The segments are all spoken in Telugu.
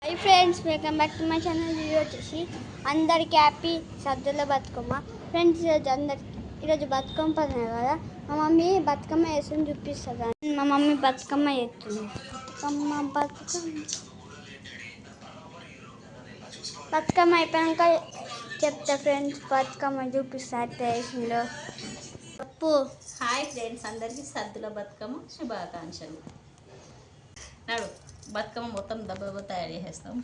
Hi friends, welcome back to my channel. Video వచ్చేసి అందరికి హ్యాపీ సద్దుల బతుకమ్మ ఫ్రెండ్స్। ఈరోజు బతుకమ్మ పండుగ కదా, మా మమ్మీ బతుకమ్మ వేసుకుని చూపిస్తుంది। మా మమ్మీ బతుకమ్మ వేస్తుంది। బతుకమ్మ అయిపోయాక చెప్తా ఫ్రెండ్స్, బతుకమ్మ చూపిస్తా వేసిందో తప్పు। హాయ్ ఫ్రెండ్స్, అందరికీ సద్దుల బతుకమ్మ శుభాకాంక్షలు। నాడు బతుకమ్మ మొత్తం దెబ్బ తయారు చేసేస్తాం।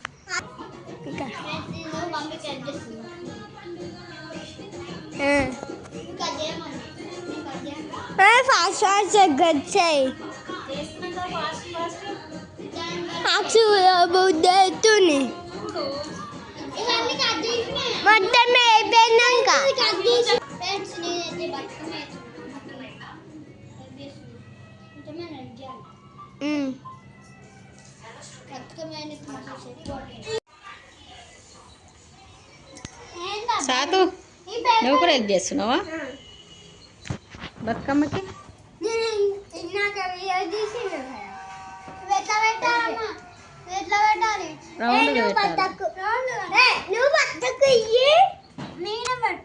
సాతు నువ్వు కూడా హెల్ప్ చేస్తున్నావా బతుకమ్మకి?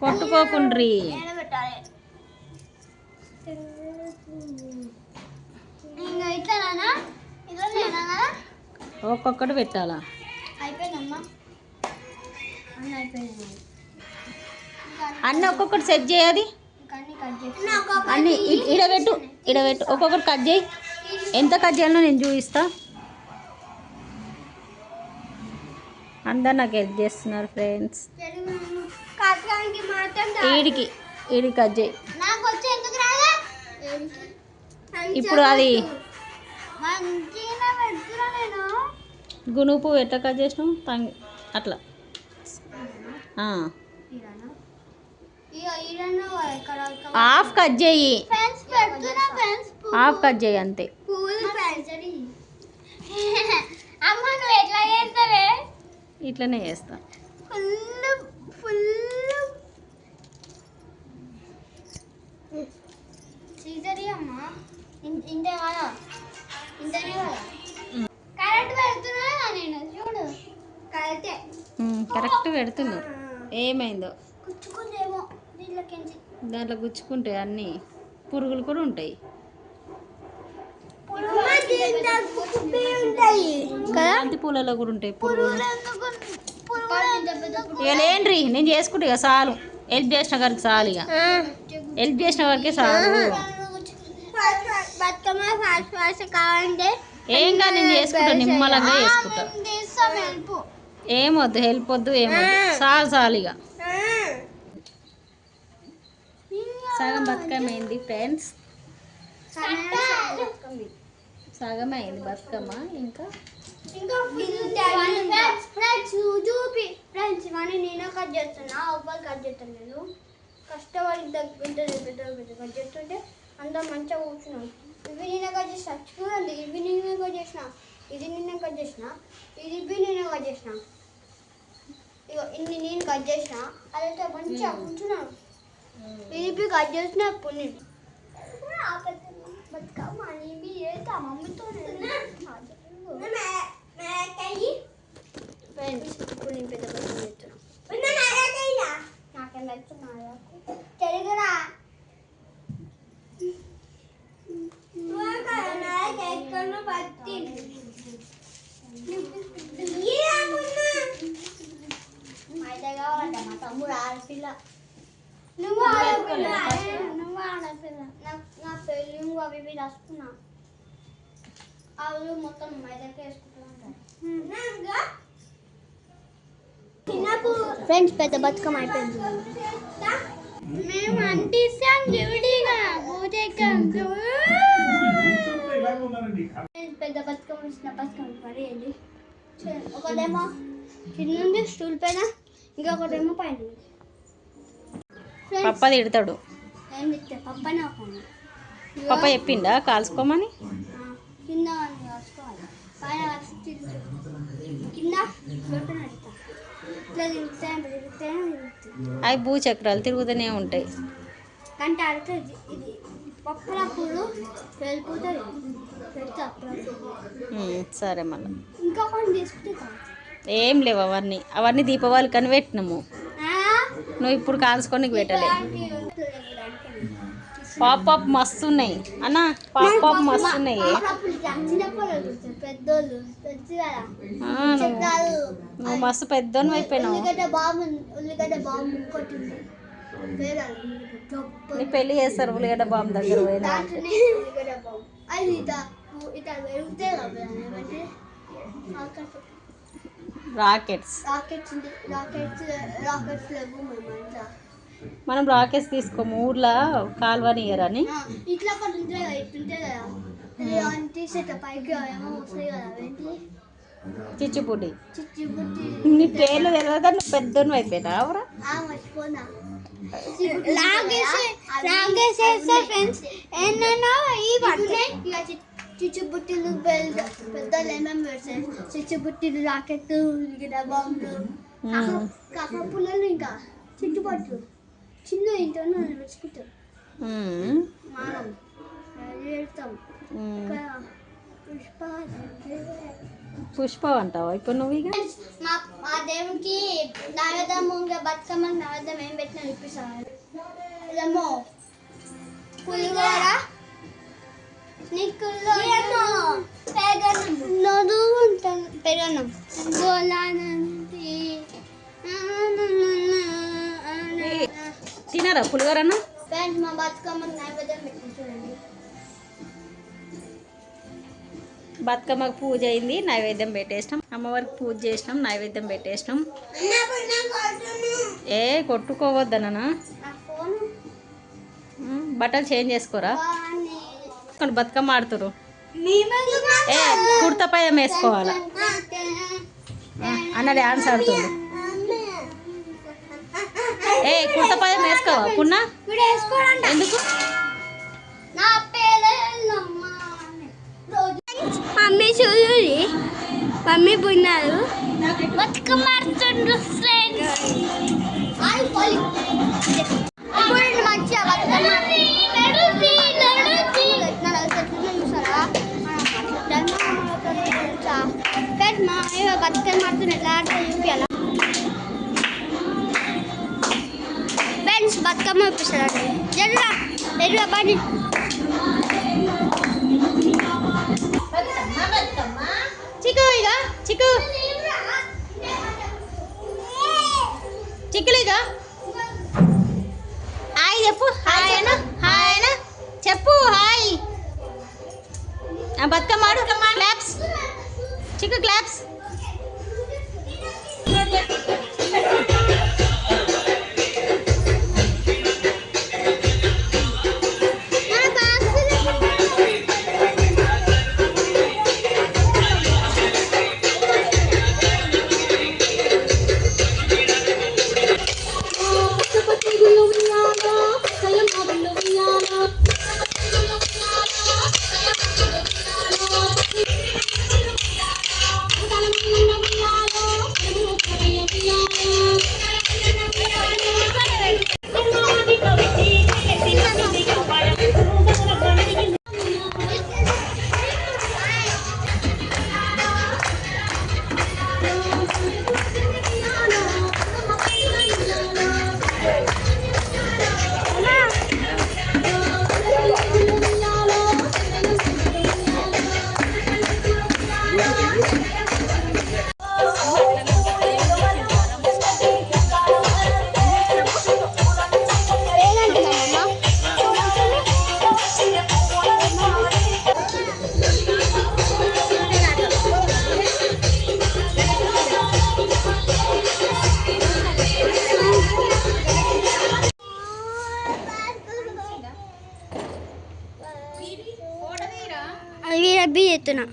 కొట్టుకోకుండ్రి, ఒక్కొక్కటి పెట్టాలా? అన్నీ ఒక్కొక్కటి సెట్ చేయాలి, అన్నీ ఇడబెట్టు ఒక్కొక్కటి కట్ చేయి। ఎంత కట్ చేయాలో నేను చూపిస్తా। అందరు నాకు హెల్ప్ చేస్తున్నారు ఫ్రెండ్స్। ఈడికి కట్ చేయి। ఇప్పుడు అది గునుపు ఎట్లా కట్ చేసినావు అట్లా హాఫ్ కట్ చేయి, హాఫ్ కట్ చేయి అంతే। ఇట్లనే చేస్తా। కరెక్ట్ పెడుతున్నా, ఏమైందో దాంట్లో గుచ్చుకుంటే అన్నీ పురుగులు కూడా ఉంటాయి బంతి పూలలో కూడా ఉంటాయి పురుగులు। ఇక లేండ్రి, నేను చేసుకుంటా ఇక చాలు, హెల్ప్ చేసిన వరకు చాలు, ఇక హెల్ప్ చేసిన వరకే చాలు। ఏం కాదు, నేను చేసుకుంటా, నిమ్మలంగా చేసుకుంటా, ఏమొద్దు హెల్ప్ వద్దు, ఏమొద్దు, చాలు ఇక। సగం బతుకమ్మ అయింది ఫ్రెండ్స్, సగం అయింది బతుకమ్మ, ఇంకా నేను కట్ చేస్తున్నా, ఒక్కరు కట్ చేస్తాను, నేను కష్టపడి కట్ చేస్తుంటే అందరూ మంచిగా కూర్చున్నాను। ఇవి నేను కట్ చేసిన, చూడండి, ఇవి నేనే కట్ చేసిన, ఇది నేనే కట్ చేసిన, ఇది నేనే కట్ చేసిన, ఇగో ఇన్ని నేను కట్ చేసిన, అదైతే మంచిగా కూర్చున్నాను। ఇది కట్ చేసినప్పుడు నేను బతుకమ్మ ఇవి వేస్తా మమ్మీతో ఫ్రెండ్స్। ఇప్పుడు నేను పెద్ద బతుకమ్మ చేస్తున్నా, నాకేం నచ్చున్నా తెలుగురా మైదా కావాలంట, మా తమ్ముడు ఆడపిల్ల, నువ్వు ఆడపిల్ల, నా పెళ్ళి అవి ఇవి రాసుకున్నా, అవి మొత్తం మైదాకే వేసుకుంటున్నా ఫ్రెండ్స్। పెద్ద బతుకమ్మ అయిపోయింది, మేము అంటిస్తాం డ్యూటీగా పెద్ద బతుకమ్మ చిన్న బతుకమ్మ పడేయండి। ఒకటేమో కింద ఉంది స్టూల్ పైన, ఇంకొకటేమో పైన ఉంది। పప్ప తిడతాడు, ఏం తిట్టే పప్పనే ఒక పప్ప చెప్పిండా కాల్చుకోమని? కింద కాల్చుకోవాలి, పైన కింద అడుగుతా, ఇట్లా తిరుగుతాయి అవి భూచక్రాలు తిరుగుతూనే ఉంటాయి, అంటే అడుగుతుంది ఇది పప్పులప్పుడు వెళ్ళిపోతుంది, పెడతా సరే మళ్ళీ ఇంకా కొన్ని తీసుకుంటే ఏం లేవు అవన్నీ దీపావళికి అని పెట్టినాము. నువ్వు ఇప్పుడు కాల్చుకొని పెట్టలే. పాప్ మస్తు ఉన్నాయి అన్న, పాప్ మస్తు ఉన్నాయి. నువ్వు మస్తు పెద్దోని అయిపోయినావు. నీ పెళ్ళి చేస్తారు ఉల్లిగడ్డ బాంబు దగ్గర పోయినా. రాకెట్స్ మనం రాకెట్స్ తీసుకోము, ఊర్లో కాల్వనియరని. చిచ్చుపుడి నీ పేర్లు తెలియదు, నువ్వు పెద్దోని అయిపోయినావురా. చిచ్చుబుట్టిలు పెద్దలు ఏమేమి పెడతాయి, చిచ్చుబుట్టిలు, రాకెట్లు, బాంబులు, కాక పుల్లలు, ఇంకా చిట్టుపట్లు చిన్న ఇంట్లో పెట్టుకుంటాం. మనం పెడతాం. పుష్ప అంటావా ఇప్పుడు నువ్వు? ఇక మా దేవునికి నైవేద్యం, ఇంకా బతుకమ్మకి నైవేద్యం ఏం పెట్టినా ఇప్పిస్తాను. ఇదేమో పులిహోర, పెరగన్నం, తినరా పులిహోరన్న? మా బతుకమ్మకి నైవేద్యం పెట్టిన చూడండి. బతుకమ్మకు పూజ అయింది, నైవేద్యం పెట్టేసినాం. అమ్మవారికి పూజ చేసినాం, నైవేద్యం పెట్టేసినాం. ఏ కొట్టుకోవద్దనా? బట్టలు చేంజ్ చేసుకోరా? బతుకమ్మ ఆడుతురు. ఏ కుర్తా పైజామా వేసుకోవాలా అన్న డాన్స్ ఆడుతుంది. ఏ కుర్తా పైజామా వేసుకోవా పున్నా? ఎందుకు? మమ్మీ చూడు, మమ్మీ పున్నారు బతుకమ్మ ఆడుతుండ్రు ఫ్రెండ్స్. మంచిగా బతుకమ్మ ఆడుతున్న ఎట్లా ఆడుతుంది చూపించాలా ఫ్రెండ్స్? బతుకమ్మ చూపిస్తారండి. జరుగా ఎరుగా పని చిక్కు, ఇక చిక్కు చిక్కులు, ఇక హాయ్ చెప్పు. హాయ్ అన్న, హాయ్ అన్న చెప్పు. హాయ్. బతుకమ్మ ఆడు. క్లాప్స్ చిక్కు, క్లాప్స్. అవి చెప్తున్నా.